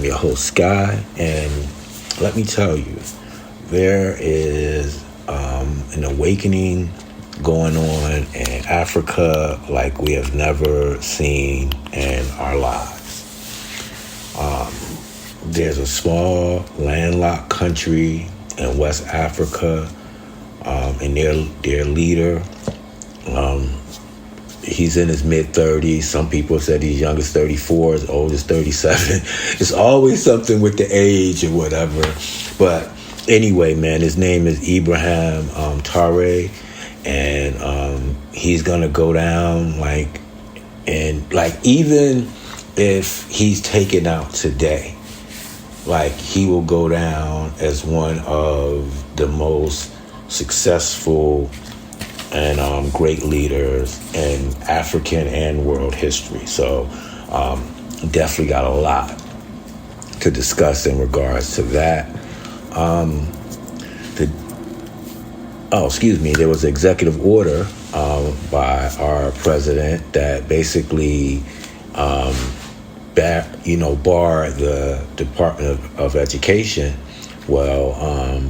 your host, Sky, and let me tell you, there is an awakening going on in Africa like we have never seen in our lives. There's a small landlocked country in West Africa, and their leader, he's in his mid-30s. Some people said he's young as 34, as old as 37. It's always something with the age or whatever. But anyway, man, his name is Ibrahim Traoré, and he's gonna go down even if he's taken out today, he will go down as one of the most successful and great leaders in African and world history. So definitely got a lot to discuss in regards to that. There was an executive order by our president that basically barred the Department of Education. Well,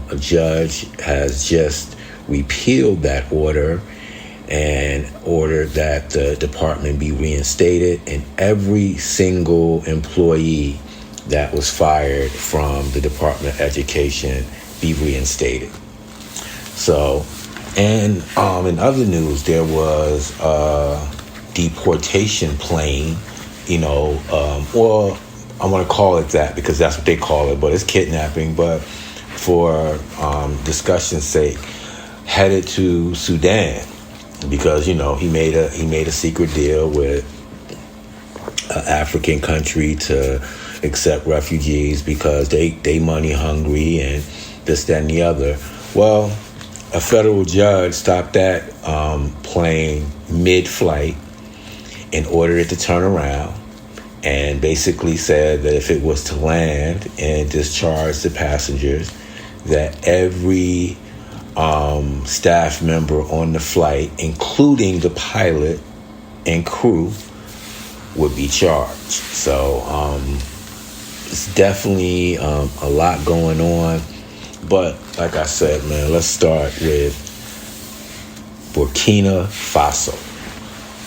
a judge has just repealed that order and ordered that the department be reinstated and every single employee that was fired from the Department of Education be reinstated. So, and in other news, there was a deportation plane, or I want to call it that because that's what they call it, but it's kidnapping, but for discussion's sake, headed to Sudan because he made a secret deal with an African country to accept refugees because they money hungry and this, that, and the other. Well, a federal judge stopped that plane mid-flight and ordered it to turn around and basically said that if it was to land and discharge the passengers, that every staff member on the flight, including the pilot and crew, would be charged. So it's definitely a lot going on. But like I said, man, let's start with Burkina Faso.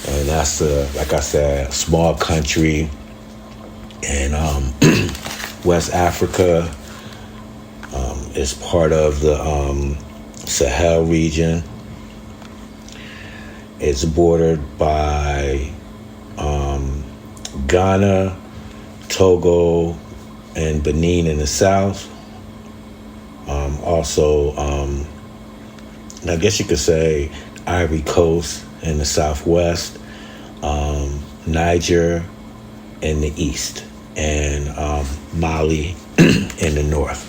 And that's, like I said, a small country in West Africa. It's part of the Sahel region. It's bordered by Ghana, Togo, and Benin in the south. Also, I guess you could say Ivory Coast in the southwest, Niger in the east, and Mali in the north.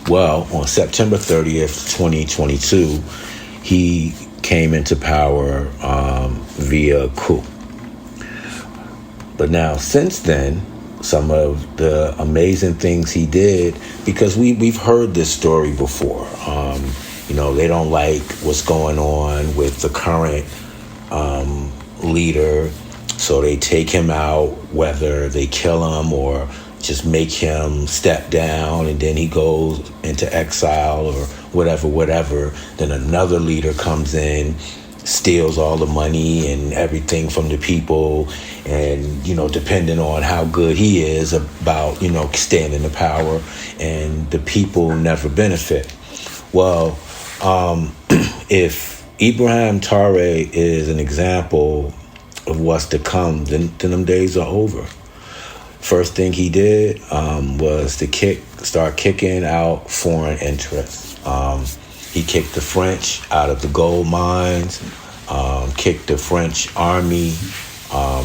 Well, on September 30th, 2022, he came into power via coup. But now, since then, some of the amazing things he did, because we've heard this story before. They don't like what's going on with the current leader, so they take him out, whether they kill him or just make him step down, and then he goes into exile or whatever. Then another leader comes in, steals all the money and everything from the people, and depending on how good he is about staying in the power, and the people never benefit. Well, if Ibrahim Traoré is an example of what's to come, then them days are over. First thing he did was to start kicking out foreign interests. He kicked the French out of the gold mines, kicked the French army, got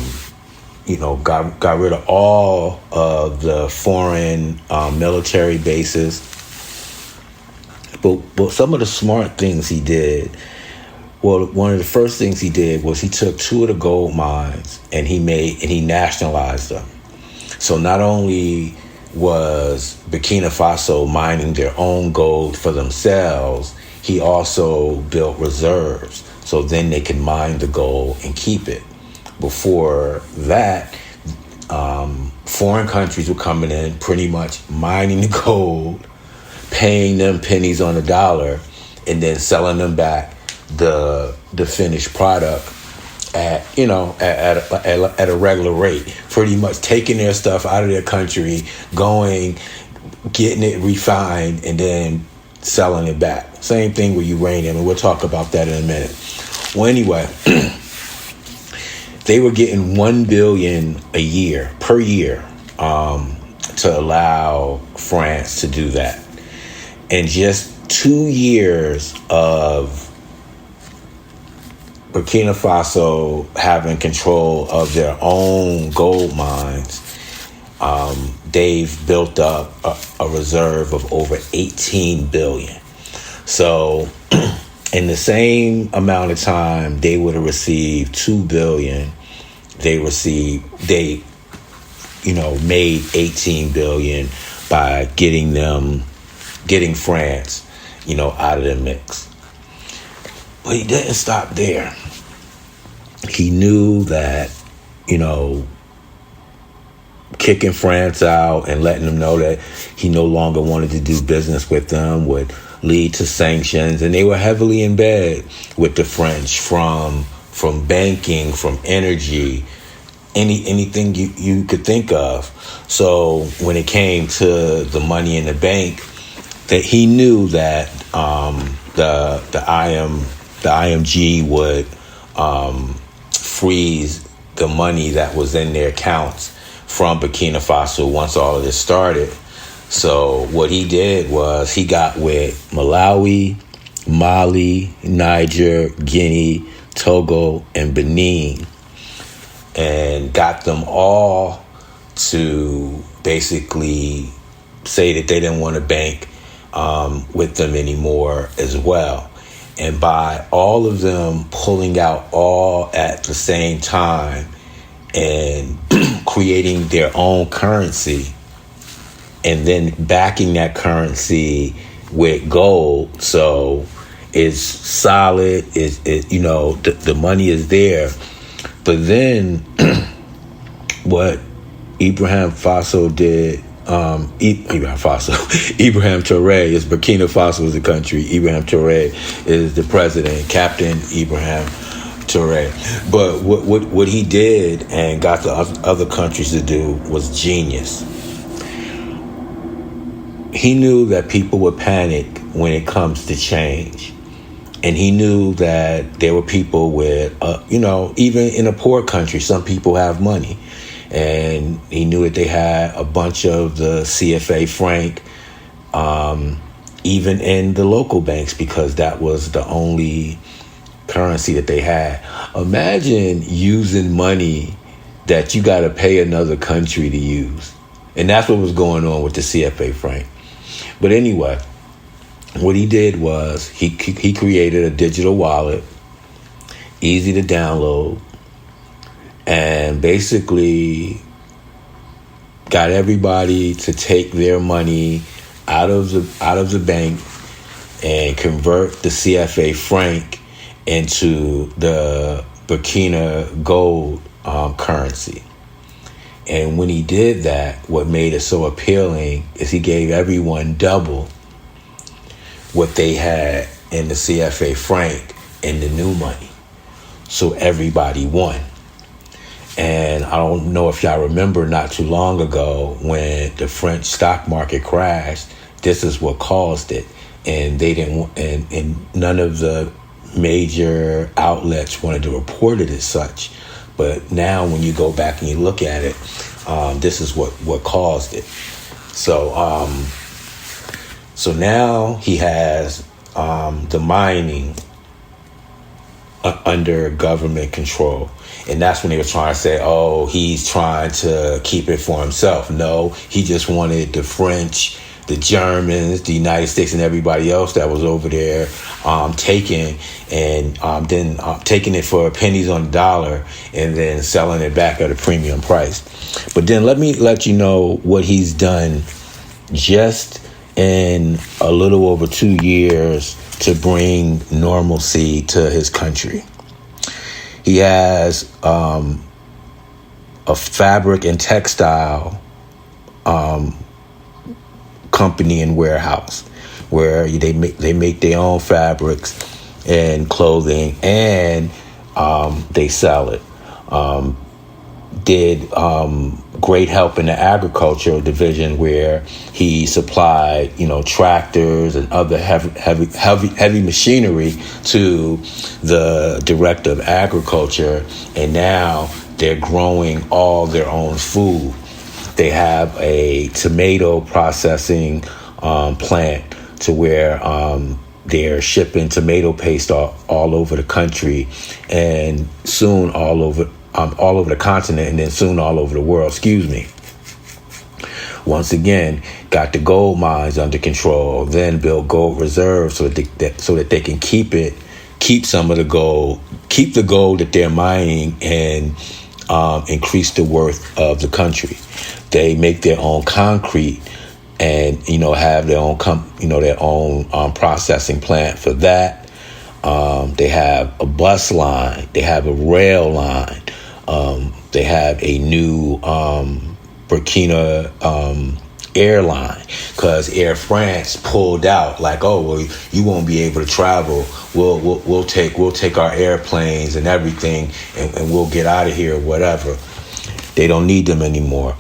rid of all of the foreign military bases. But some of the smart things he did, one of the first things he did was he took two of the gold mines and he nationalized them. So not only was Burkina Faso mining their own gold for themselves, he also built reserves so then they can mine the gold and keep it. Before that, Foreign countries were coming in, pretty much mining the gold, paying them pennies on the dollar, and then selling them back the finished product at a regular rate. Pretty much taking their stuff out of their country, getting it refined, and then selling it back. Same thing with uranium, and we'll talk about that in a minute. Well, anyway, they were getting $1 billion per year to allow France to do that. And just 2 years of Burkina Faso having control of their own gold mines, they've built up a reserve of over 18 billion. So in the same amount of time they would have received 2 billion, they made 18 billion by getting France, out of the mix. But he didn't stop there. He knew that, kicking France out and letting them know that he no longer wanted to do business with them would lead to sanctions. And they were heavily in bed with the French from banking, from energy, anything you could think of. So when it came to the money in the bank, that he knew that the IMG would freeze the money that was in their accounts from Burkina Faso once all of this started. So what he did was he got with Malawi, Mali, Niger, Guinea, Togo, and Benin, and got them all to basically say that they didn't want to bank with them anymore as well. And by all of them pulling out all at the same time and creating their own currency, and then backing that currency with gold, so it's solid. The money is there. But then, what Ibrahim Faso did, Ibrahim Traoré is Burkina Faso is the country. Ibrahim Traoré is the president, Captain Ibrahim Traoré. But what he did and got the other countries to do was genius. He knew that people would panic when it comes to change. And he knew that there were people with, even in a poor country, some people have money. And he knew that they had a bunch of the CFA franc, even in the local banks, because that was the only currency that they had. Imagine using money that you got to pay another country to use. And that's what was going on with the CFA franc. But anyway, what he did was he created a digital wallet, easy to download, and basically got everybody to take their money out of the bank and convert the CFA franc into the Burkina gold currency. And when he did that, what made it so appealing is he gave everyone double what they had in the CFA franc in the new money. So everybody won. And I don't know if y'all remember not too long ago when the French stock market crashed, this is what caused it. And they didn't, and none of the major outlets wanted to report it as such. But now when you go back and you look at it, this is what caused it. So now he has the mining under government control. And that's when they were trying to say, oh, he's trying to keep it for himself. No, he just wanted the French, the Germans, the United States, and everybody else that was over there taking it for pennies on the dollar and then selling it back at a premium price. But then let me let you know what he's done just in a little over 2 years to bring normalcy to his country. He has a a fabric and textile company and warehouse where they make their own fabrics and clothing, and they sell it. Did great help in the agricultural division where he supplied, tractors and other heavy machinery to the director of agriculture, and now they're growing all their own food. They have a tomato processing plant to where they're shipping tomato paste all over the country, and soon all over the continent, and then soon all over the world. Excuse me. Once again, got the gold mines under control. Then build gold reserves so that they can keep some of the gold, keep the gold that they're mining, and increase the worth of the country. They make their own concrete, and have their own processing plant for that. They have a bus line. They have a rail line. They have a new Burkina airline, because Air France pulled out, like, oh, well, you won't be able to travel. We'll take our airplanes and everything, and we'll get out of here or whatever. They don't need them anymore.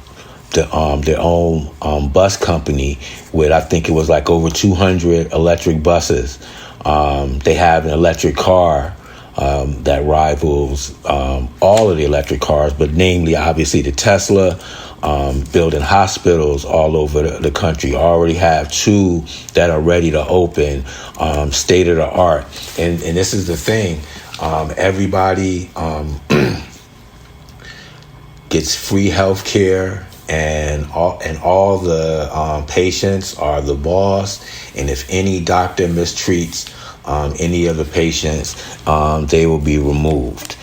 Their own bus company with, I think it was like over 200 electric buses. They have an electric car that rivals all of the electric cars, but namely, obviously, the Tesla. Building hospitals all over the country. Already have 2 that are ready to open, state of the art. And this is the thing, everybody gets free health care, and all the patients are the boss. And if any doctor mistreats any of the patients, they will be removed.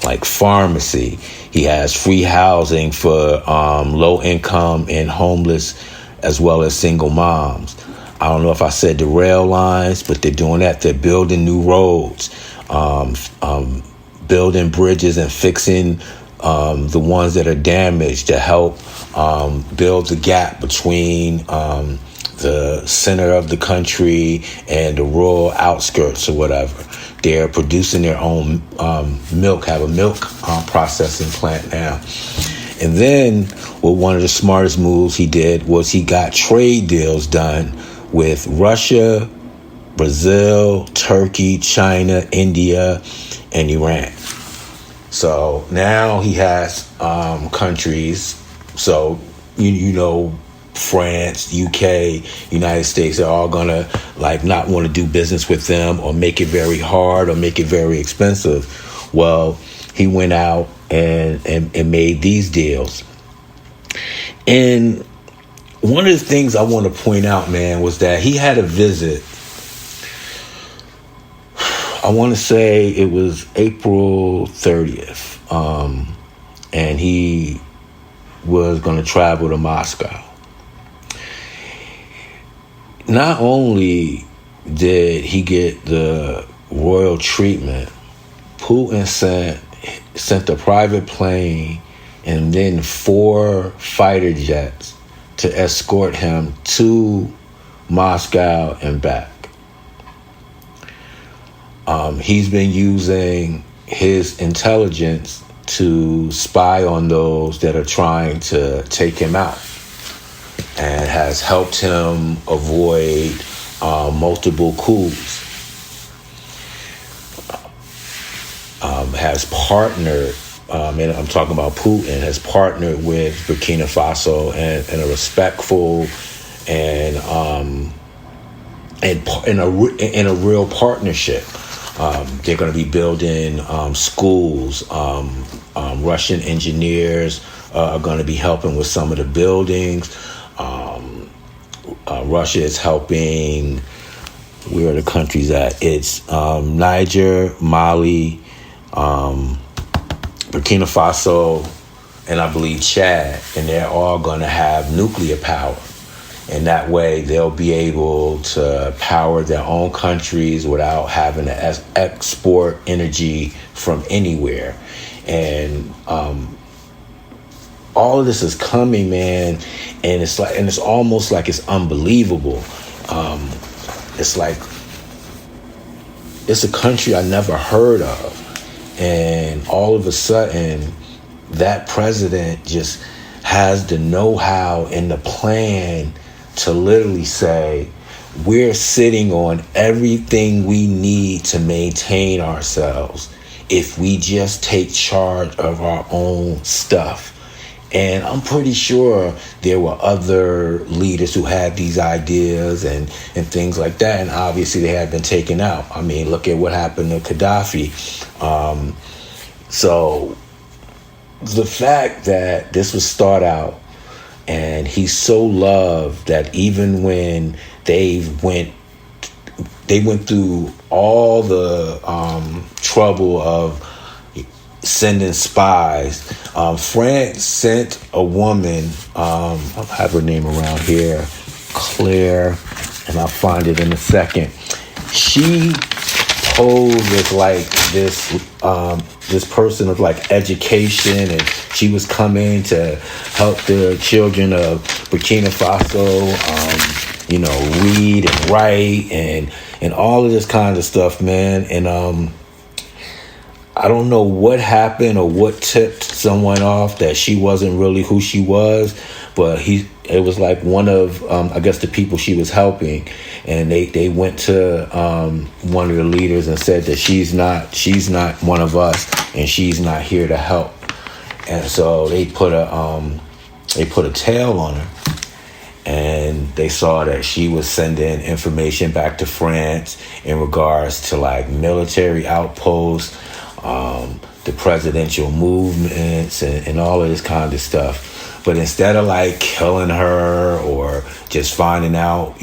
Like pharmacy, he has free housing for low income and homeless, as well as single moms. I don't know if I said the rail lines, but they're doing that. They're building new roads, building bridges and fixing the ones that are damaged to help build the gap between the center of the country and the rural outskirts or whatever. They're producing their own milk, have a milk processing plant now. And then, one of the smartest moves he did was he got trade deals done with Russia, Brazil, Turkey, China, India, and Iran. So now he has countries. So, France, UK, United States are all gonna not want to do business with them, or make it very hard, or make it very expensive. Well, he went out and made these deals. And one of the things I want to point out, man, was that he had a visit. I want to say it was April 30th, and he was going to travel to Moscow. Not only did he get the royal treatment, Putin sent a private plane and then 4 fighter jets to escort him to Moscow and back. He's been using his intelligence to spy on those that are trying to take him out, and has helped him avoid multiple coups. Has partnered, and I'm talking about Putin, has partnered with Burkina Faso in a respectful and in a real partnership. They're going to be building schools. Russian engineers are going to be helping with some of the buildings. Russia is helping. Where are the countries at? It's Niger, Mali, Burkina Faso, and I believe Chad. And they're all going to have nuclear power. And that way they'll be able to power their own countries without having to export energy from anywhere. And all of this is coming, man, and it's almost like it's unbelievable. It's like it's a country I never heard of, and all of a sudden, that president just has the know-how and the plan to literally say, we're sitting on everything we need to maintain ourselves if we just take charge of our own stuff. And I'm pretty sure there were other leaders who had these ideas and things like that. And obviously they had been taken out. I mean, look at what happened to Gaddafi. So the fact that this was start out and he's so loved that even when they went through all the trouble of sending spies. France sent a woman, I'll have her name around here, Claire, and I'll find it in a second. She posed as like this person of like education, and she was coming to help the children of Burkina Faso, read and write and all of this kind of stuff, man. And I don't know what happened or what tipped someone off that she wasn't really who she was, but it was like one of, I guess, the people she was helping, and they went to one of the leaders and said that she's not one of us, and she's not here to help. And so they put a tail on her, and they saw that she was sending information back to France in regards to like military outposts, the presidential movements, and all of this kind of stuff. But instead of like killing her or just finding out,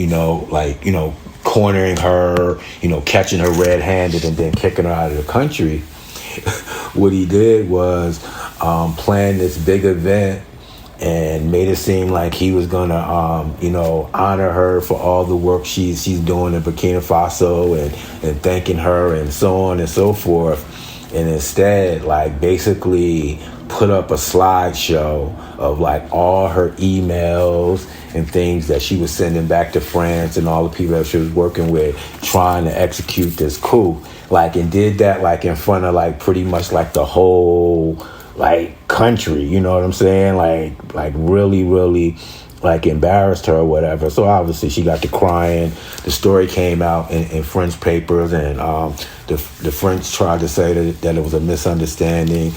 cornering her, catching her red-handed and then kicking her out of the country, what he did was plan this big event and made it seem like he was gonna, honor her for all the work she's doing in Burkina Faso and thanking her and so on and so forth. And instead, like, basically put up a slideshow of like all her emails and things that she was sending back to France and all the people that she was working with trying to execute this coup. Like, and did that like in front of like pretty much like the whole like country, you know what I'm saying? Like really, really like embarrassed her or whatever. So obviously she got to crying. The story came out in French papers, and the French tried to say that it was a misunderstanding.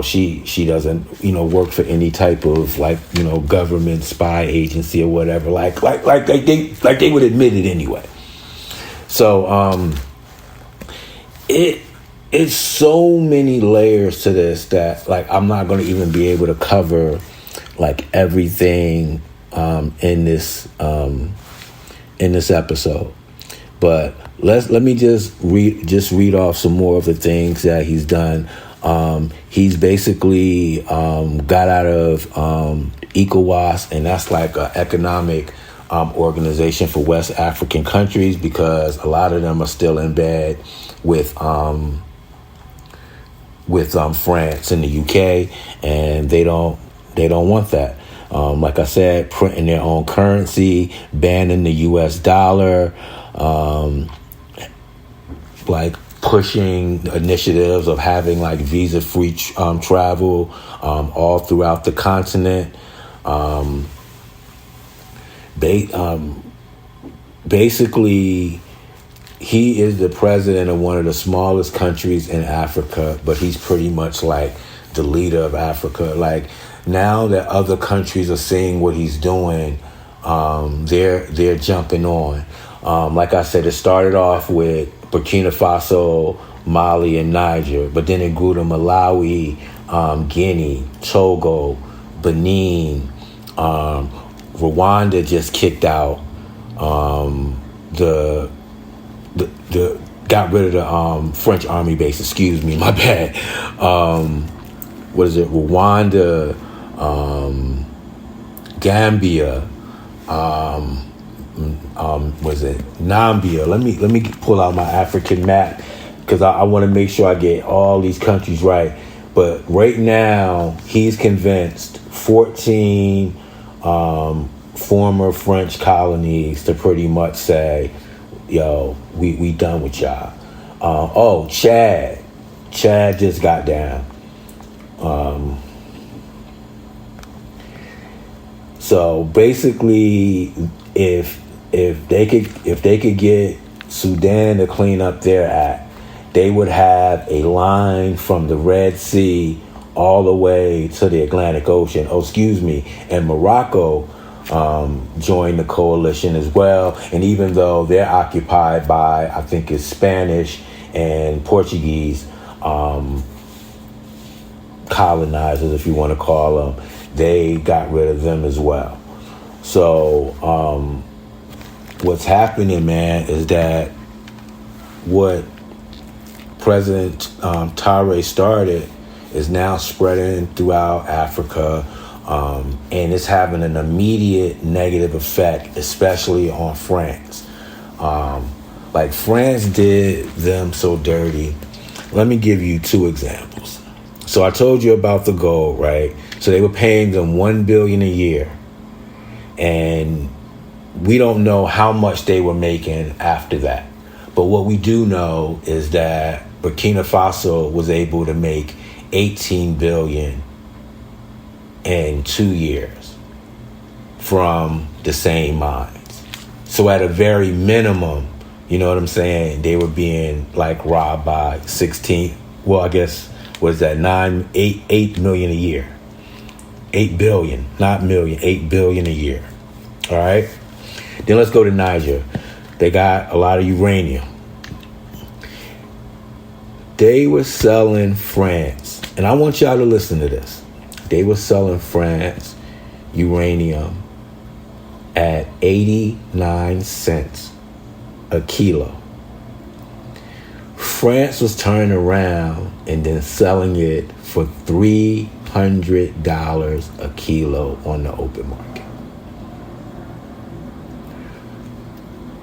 She doesn't, work for any type of like, government spy agency or whatever. Like they would admit it anyway. So it's so many layers to this that like I'm not going to even be able to cover like everything in this episode. But let me just read off some more of the things that he's done. He's basically got out of ECOWAS, and that's like an economic organization for West African countries, because a lot of them are still in bed with France and the UK, and they don't want that. Like I said, printing their own currency, banning the US dollar, like pushing initiatives of having like visa-free travel all throughout the continent. Basically, he is the president of one of the smallest countries in Africa, but he's pretty much like the leader of Africa. Like, now that other countries are seeing what he's doing, they're jumping on. Like I said, it started off with Burkina Faso, Mali, and Niger, but then it grew to Malawi, Guinea, Togo, Benin. Rwanda just kicked out got rid of the French army base. Excuse me, my bad. What is it? Rwanda, Gambia, was it Nambia? Let me pull out my African map, because I want to make sure I get all these countries right. But right now, he's convinced 14 former French colonies to pretty much say, yo, we done with y'all. Chad just got down. So basically, if they could get Sudan to clean up their act, they would have a line from the Red Sea all the way to the Atlantic Ocean. And Morocco joined the coalition as well. And even though they're occupied by, I think it's Spanish and Portuguese colonizers, if you want to call them, they got rid of them as well. So what's happening, man, is that what President Traoré started is now spreading throughout Africa, and it's having an immediate negative effect, especially on France. Like France did them so dirty. Let me give you two examples. So I told you about the gold, right? So they were paying them $1 billion a year, and we don't know how much they were making after that. But what we do know is that Burkina Faso was able to make $18 billion in 2 years from the same mines. So at a very minimum, you know what I'm saying, they were being like robbed by 16, well, I guess, was that 8 million a year. 8 billion, not million, 8 billion a year. All right. Then let's go to Niger. They got a lot of uranium. They were selling France, and I want y'all to listen to this. They were selling France uranium at 89 cents a kilo. France was turning around and then selling it for $300 a kilo on the open market.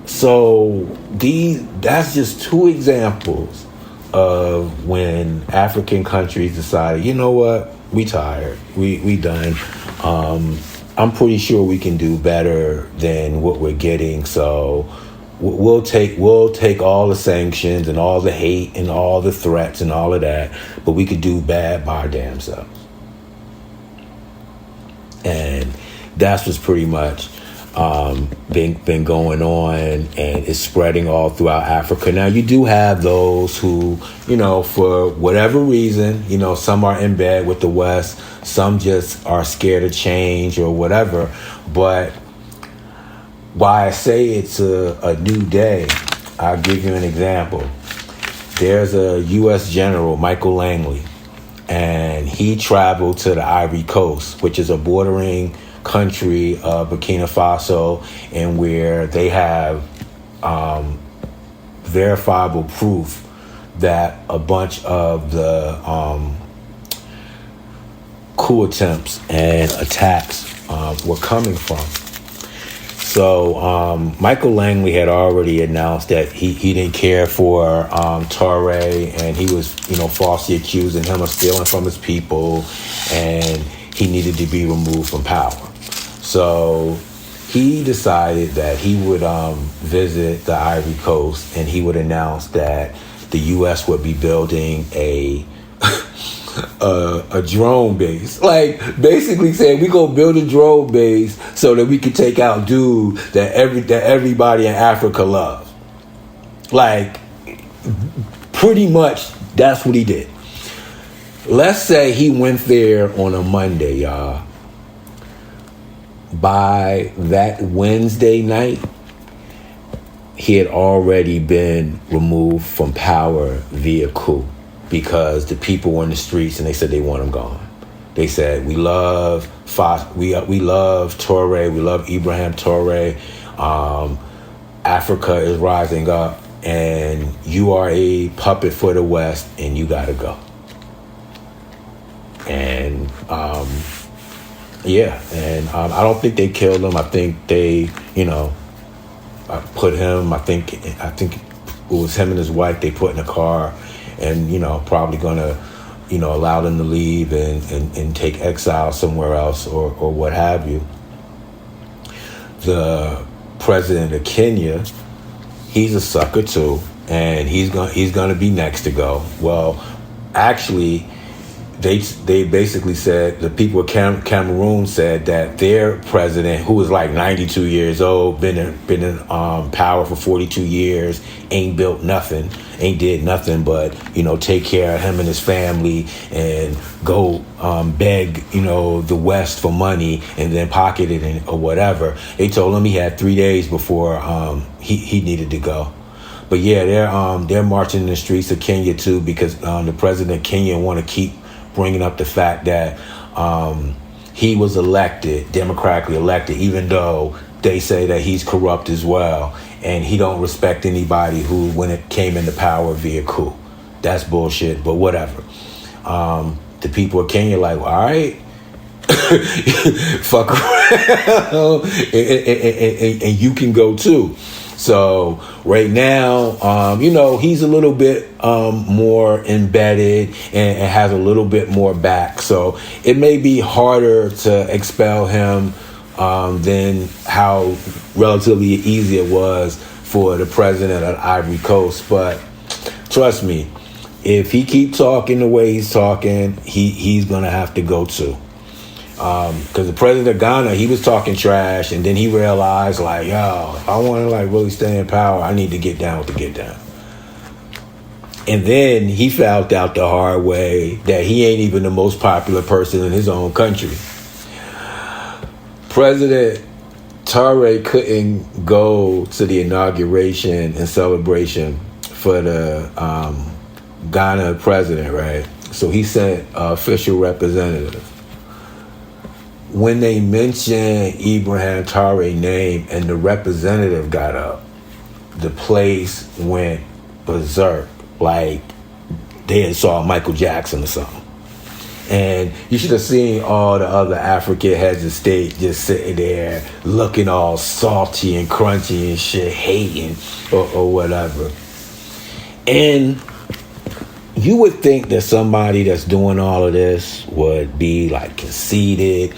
So that's just two examples of when African countries decided, you know what, we tired, we done. I'm pretty sure we can do better than what we're getting. So we'll take all the sanctions and all the hate and all the threats and all of that, but we could do bad by our damn selves. And that's what's pretty much been going on, and it's spreading all throughout Africa. Now, you do have those who, you know, for whatever reason, you know, some are in bed with the West, some just are scared of change or whatever. But why I say it's a new day, I'll give you an example. There's a U.S. General, Michael Langley, and he traveled to the Ivory Coast, which is a bordering country of Burkina Faso, and where they have verifiable proof that a bunch of the coup attempts and attacks were coming from. So Michael Langley had already announced that he didn't care for Traoré, and he was, you know, falsely accusing him of stealing from his people, and he needed to be removed from power. So he decided that he would visit the Ivory Coast, and he would announce that the U.S. would be building a drone base. Like, basically saying, we gonna build a drone base so that we can take out dude that everybody in Africa loves. Like, pretty much that's what he did. Let's say he went there on a Monday, y'all. By that Wednesday night, he had already been removed from power via coup, because the people were in the streets and they said they want him gone. They said, we love Traoré, we love Ibrahim Traoré. Africa is rising up, and you are a puppet for the West, and you gotta go. And I don't think they killed him. I think they, you know, put him. I think it was him and his wife. They put in a car, and, you know, probably gonna allow them to leave and take exile somewhere else or what have you. The president of Kenya, he's a sucker too, and he's going to be next to go. Well, actually, they basically said, the people of Cameroon said that their president, who was like 92 years old, been in power for 42 years, ain't built nothing, ain't did nothing but take care of him and his family and go beg the West for money and then pocket it or whatever. They told him he had 3 days before he needed to go. But yeah, they're marching in the streets of Kenya too, because the president of Kenya want to keep bringing up the fact that he was democratically elected, even though they say that he's corrupt as well, and he don't respect anybody who, when it came into power via coup. That's bullshit, but whatever. The people of Kenya like, well, all right, fuck around, and you can go too. So right now, he's a little bit more embedded and has a little bit more back. So it may be harder to expel him than how relatively easy it was for the president of Ivory Coast. But trust me, if he keep talking the way he's talking, he's going to have to go too. Because the president of Ghana, he was talking trash, and then he realized, like, yo, if I want to really stay in power, I need to get down with the get down. And then he found out the hard way that he ain't even the most popular person in his own country. President Traoré couldn't go to the inauguration and celebration for the Ghana president, right? So he sent an official representative. When they mentioned Ibrahim Traoré's name and the representative got up, the place went berserk, like they had saw Michael Jackson or something. And you should have seen all the other African heads of state just sitting there looking all salty and crunchy and shit, hating or whatever. And you would think that somebody that's doing all of this would be like conceited,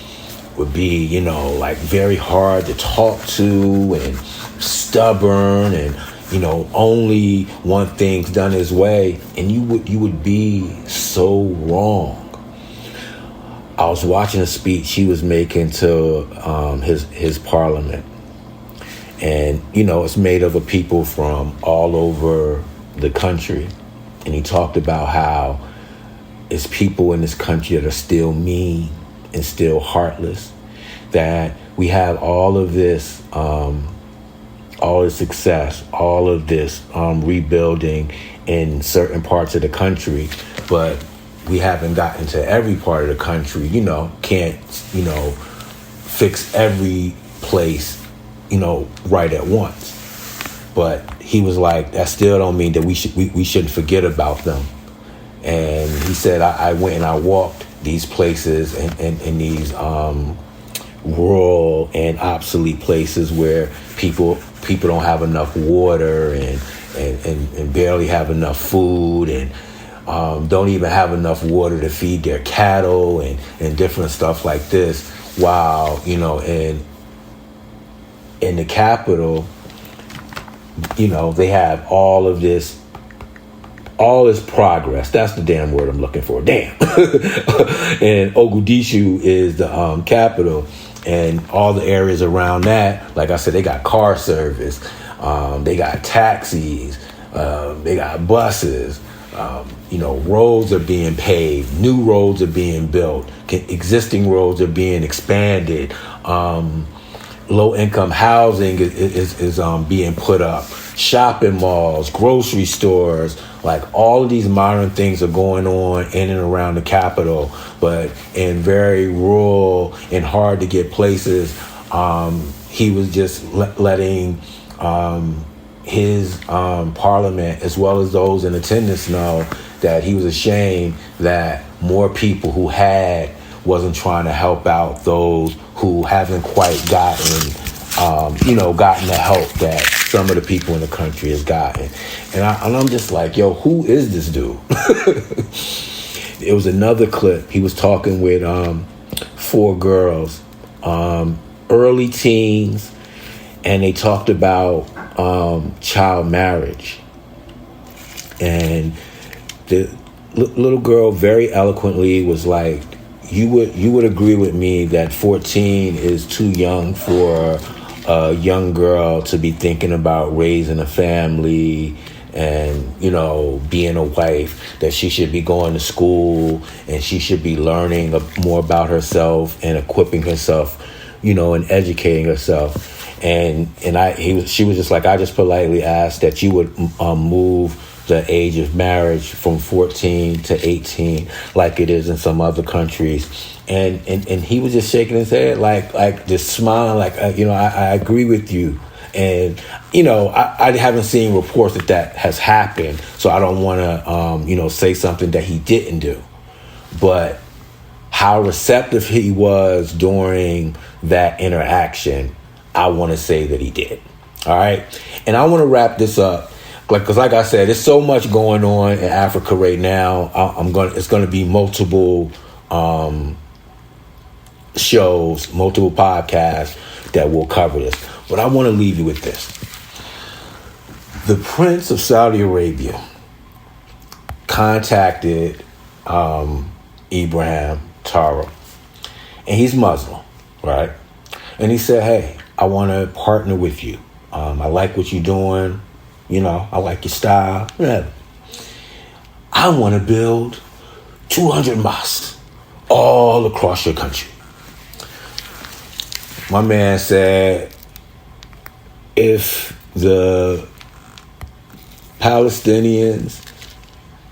would be, very hard to talk to and stubborn and, only want things done his way. And you would be so wrong. I was watching a speech he was making to his parliament. And, it's made up of people from all over the country. And he talked about how it's people in this country that are still mean and still heartless, that we have all of this success, all of this rebuilding in certain parts of the country, but we haven't gotten to every part of the country, can't, fix every place, right at once. But he was like, that still don't mean that we shouldn't forget about them. And he said, I went and I walked these places and these rural and obsolete places where people don't have enough water and barely have enough food and don't even have enough water to feed their cattle and different stuff like this. While, in the capital, they have all this progress. That's the damn word I'm looking for. Damn. And Mogadishu is the capital, and all the areas around that, like I said, they got car service, they got taxis, they got buses. Roads are being paved, new roads are being built, existing roads are being expanded. Low-income housing is being put up. Shopping malls, grocery stores, like all of these modern things are going on in and around the capital, but in very rural and hard to get places. He was just letting his parliament, as well as those in attendance, know that he was ashamed that more people who wasn't trying to help out those who haven't quite gotten the help that some of the people in the country has gotten. And I'm just like, yo, who is this dude? It was another clip. He was talking with 4 girls, early teens, and they talked about child marriage. And the little girl very eloquently was like, you would agree with me that 14 is too young for a young girl to be thinking about raising a family and, you know, being a wife, that she should be going to school and she should be learning more about herself and equipping herself, you know, and educating herself. And she was just like, I just politely asked that you would move the age of marriage from 14 to 18 like it is in some other countries. And he was just shaking his head like just smiling like, you know, I agree with you. And, you know, I haven't seen reports that has happened, so I don't want to, you know, say something that he didn't do. But how receptive he was during that interaction, I want to say that he did. All right. And I want to wrap this up. Because like I said, there's so much going on in Africa right now. It's going to be multiple shows, multiple podcasts that will cover this. But I want to leave you with this. The Prince of Saudi Arabia contacted Ibrahim Taro, and he's Muslim, right? And he said, hey, I want to partner with you. I like what you're doing. You know, I like your style. Whatever. I want to build 200 mosques all across your country. My man said, if the Palestinians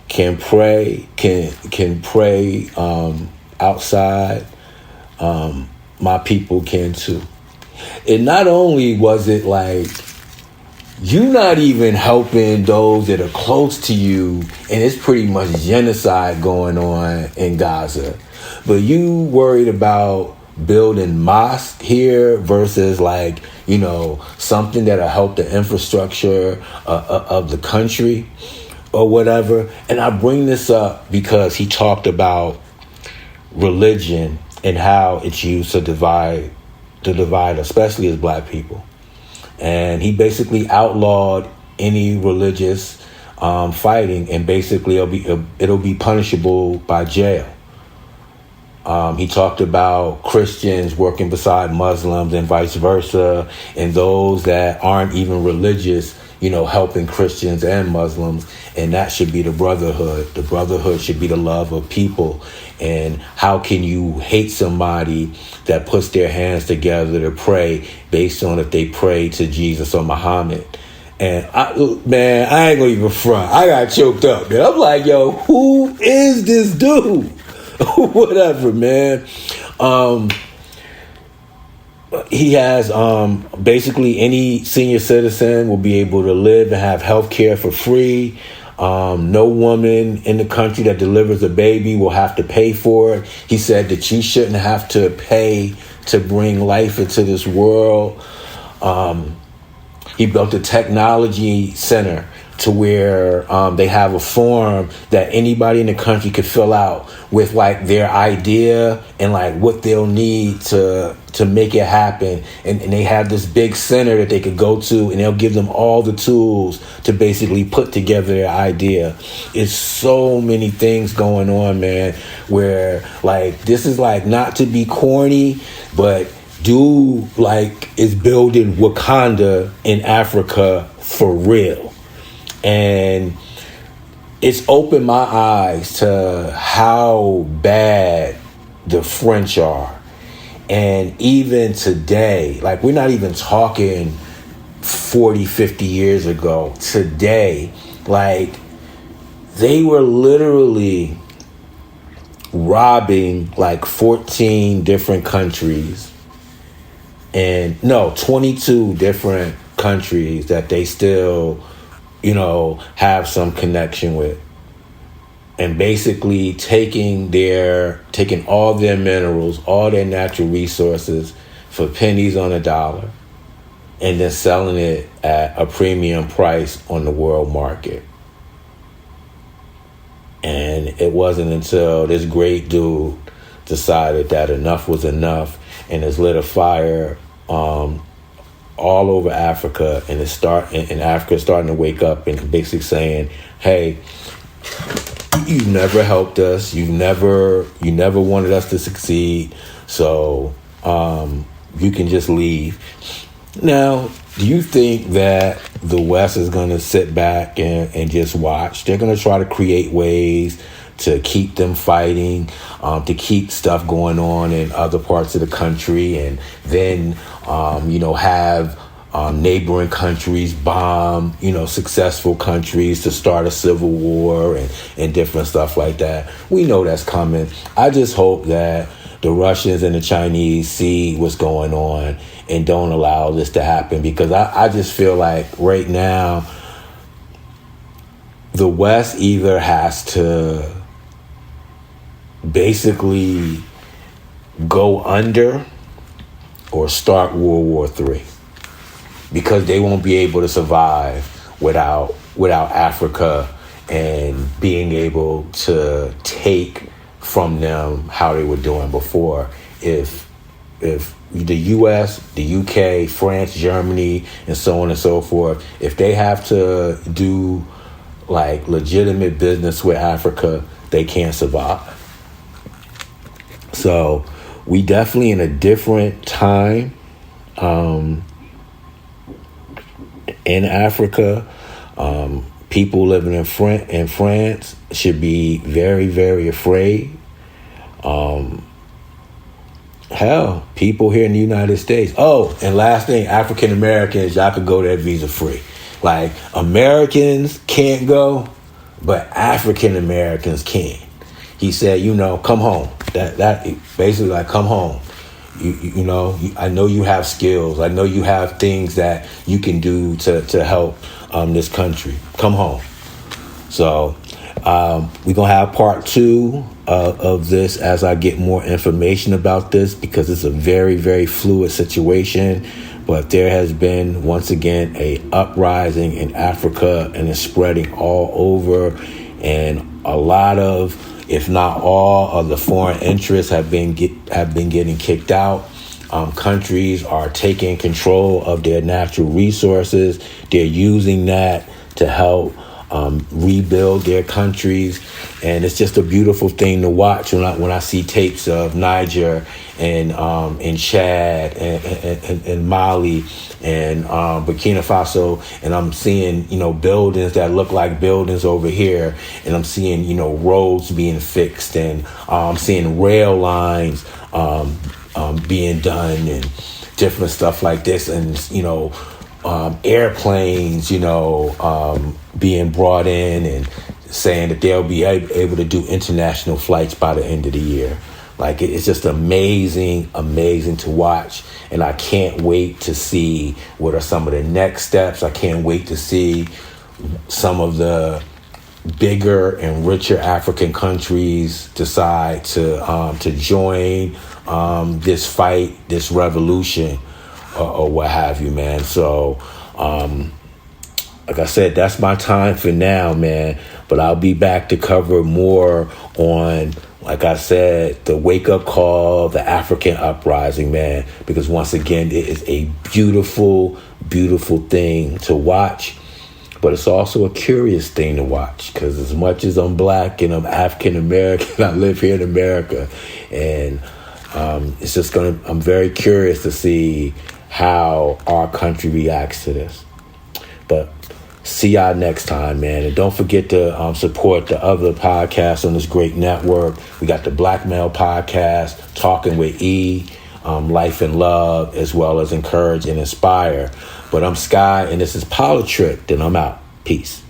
can pray, can pray outside, my people can too. And not only was it like, you're not even helping those that are close to you, and it's pretty much genocide going on in Gaza, but you worried about building mosque here versus, like, you know, something that'll help the infrastructure of the country or whatever. And I bring this up because he talked about religion and how it's used to divide, especially as black people. And he basically outlawed any religious fighting, and basically it'll be punishable by jail. He talked about Christians working beside Muslims and vice versa, and those that aren't even religious, you know, helping Christians and Muslims, and that should be the brotherhood. The brotherhood should be the love of people. And how can you hate somebody that puts their hands together to pray based on if they pray to Jesus or Muhammad? And I ain't gonna even front. I got choked up, man. I'm like, yo, who is this dude? Whatever, man. He has basically any senior citizen will be able to live and have health care for free. No woman in the country that delivers a baby will have to pay for it. He said that you shouldn't have to pay to bring life into this world. He built a technology center to where they have a form that anybody in the country could fill out with like their idea and like what they'll need to make it happen. And they have this big center that they could go to, and they'll give them all the tools to basically put together their idea. It's so many things going on, man, where like this is like not to be corny, but dude like is building Wakanda in Africa for real. And it's opened my eyes to how bad the French are. And even today, like we're not even talking 40, 50 years ago. Today, like they were literally robbing like 14 different countries. And no, 22 different countries that they still, you know, have some connection with, and basically taking all their minerals, all their natural resources for pennies on a dollar, and then selling it at a premium price on the world market. And it wasn't until this great dude decided that enough was enough and has lit a fire all over Africa, and Africa is starting to wake up and basically saying, hey, you never helped us. You never wanted us to succeed. So you can just leave. Now, do you think that the West is going to sit back and just watch? They're going to try to create ways to keep them fighting, to keep stuff going on in other parts of the country, and then, have neighboring countries bomb, successful countries to start a civil war and different stuff like that. We know that's coming. I just hope that the Russians and the Chinese see what's going on and don't allow this to happen, because I just feel like right now the West either has to basically go under or start World War III, because they won't be able to survive without Africa and being able to take from them how they were doing before. If the US, the UK, France, Germany, and so on and so forth, if they have to do like legitimate business with Africa, they can't survive. So we definitely in a different time in Africa. People living in France should be very, very afraid. Hell, people here in the United States. Oh, and last thing, African Americans, y'all could go there visa free. Like, Americans can't go, but African Americans can. He said, come home. That basically like, come home. I know you have skills. I know you have things that you can do to help this country. Come home. So we're going to have part 2 of this as I get more information about this, because it's a very, very fluid situation. But there has been, once again, a uprising in Africa, and it's spreading all over. And a lot of, if not all, of the foreign interests have been getting kicked out. Countries are taking control of their natural resources. They're using that to help rebuild their countries, and it's just a beautiful thing to watch when I see tapes of Niger and Chad and Mali and Burkina Faso, and I'm seeing buildings that look like buildings over here, and I'm seeing roads being fixed, and I'm seeing rail lines being done and different stuff like this, and airplanes being brought in and saying that they'll be able to do international flights by the end of the year. Like, it's just amazing to watch. And I can't wait to see what are some of the next steps. I can't wait to see some of the bigger and richer African countries decide to join this fight, this revolution, or what have you, man. So, like I said, that's my time for now, man. But I'll be back to cover more on, like I said, the wake-up call, the African uprising, man. Because once again, it is a beautiful, beautiful thing to watch. But it's also a curious thing to watch, because as much as I'm black and I'm African American, I live here in America. And it's just I'm very curious to see how our country reacts to this. But see y'all next time, man. And don't forget to support the other podcasts on this great network. We got the Black Male Podcast, Talking with E, Life and Love, as well as Encourage and Inspire. But I'm Sky, and this is Politricked, and I'm out. Peace.